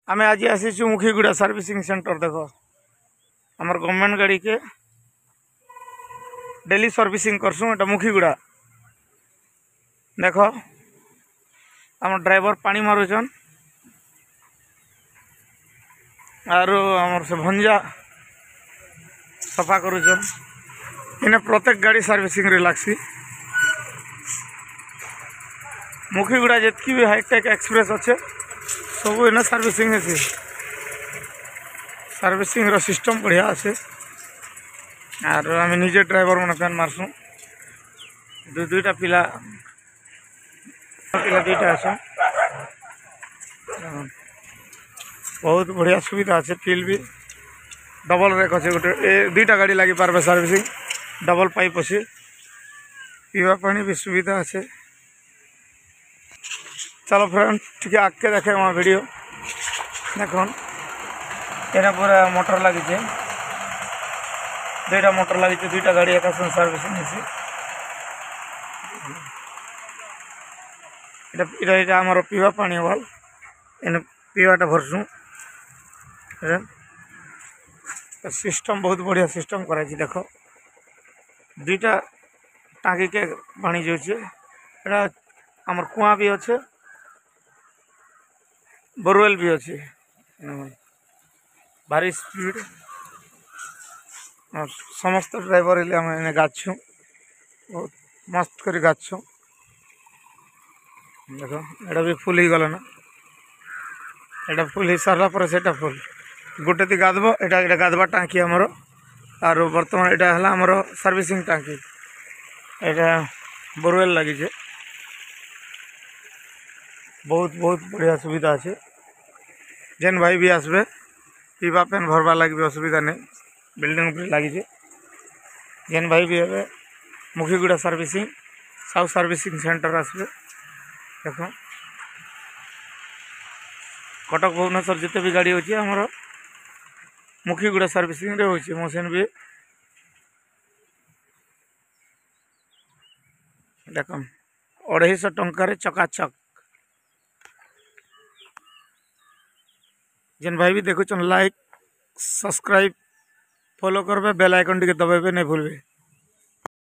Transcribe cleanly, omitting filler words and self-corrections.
आम आज आसी मुखीगुड़ा सर्विसिंग सेंटर। देख आमर गवर्नमेंट गाड़ी के डेली सर्विसिंग करसूँ। एटा मुखीगुड़ा देख आम ड्राइवर पानी मारुचन आर आमर से भंजा सफा करुचन। इन्हें प्रत्येक गाड़ी सर्विसिंग रे लागसी। मुखीगुड़ा जितकी भी हाईटेक एक्सप्रेस अच्छे सब इन्हें सर्विसिंग है। सर्विसिंग रो सिस्टम बढ़िया अच्छे आर आम निजे ड्राइवर मन फैन मारसूँ। दुईटा पिला दुईटा आस बहुत बढ़िया सुविधा अच्छे। फील भी डबल रेक अच्छे। गोटे दुईटा गाड़ी लगी पार्बे सर्विसिंग डबल पाइप अच्छे। पीवा पानी भी सुविधा अच्छे। चलो फ्रेंड टी आगे देखे वहाँ वीडियो देख एना पूरा मोटर लगी दुईटा मोटर लगी दुईटा गाड़ी एक सर्विसिंग इटा आमर पीवा पानी वाल इन पीवाटा भरसूँ। सिस्टम बहुत बढ़िया सिस्टम कराई। देख दुईटा टाँगी के पानी जाऊे। एटा आमर कुआँ भी अच्छे बोरवेल भी अच्छे। भारी स्पीड समस्त ड्राइवर आम इन्हें गाछूँ बहुत मस्त कर गाछूँ। देख एटा भी फुल ही गला ना। एटा फुल हो सारा पर से फुल गोटे दी गाधब एटा एटा गाधवा टाँकी आमर आर बर्तमान एटा है आमर सर्विसिंग टाँकी। एटा बोरवेल लगी बहुत बहुत बढ़िया सुविधा अच्छे। जेन भाई भी आसबे पीवा पेन भरवा लगे भी असुविधा नहीं। बिल्डिंग पर लगी जेन भाई भी है मुखीगुड़ा सर्विसिंग साउ सर्विसिंग सेंटर आसबे। देख कटक भुवनेश्वर जिते भी गाड़ी अच्छी आमर मुखीगुड़ा सर्विसिंग रे होची। मशीन भी देख 250 टंकार चकाचक। जेन भाई भी देखुन लाइक सब्सक्राइब फॉलो करबे बेल आइकन टी दबाइबे नहीं भूलबे।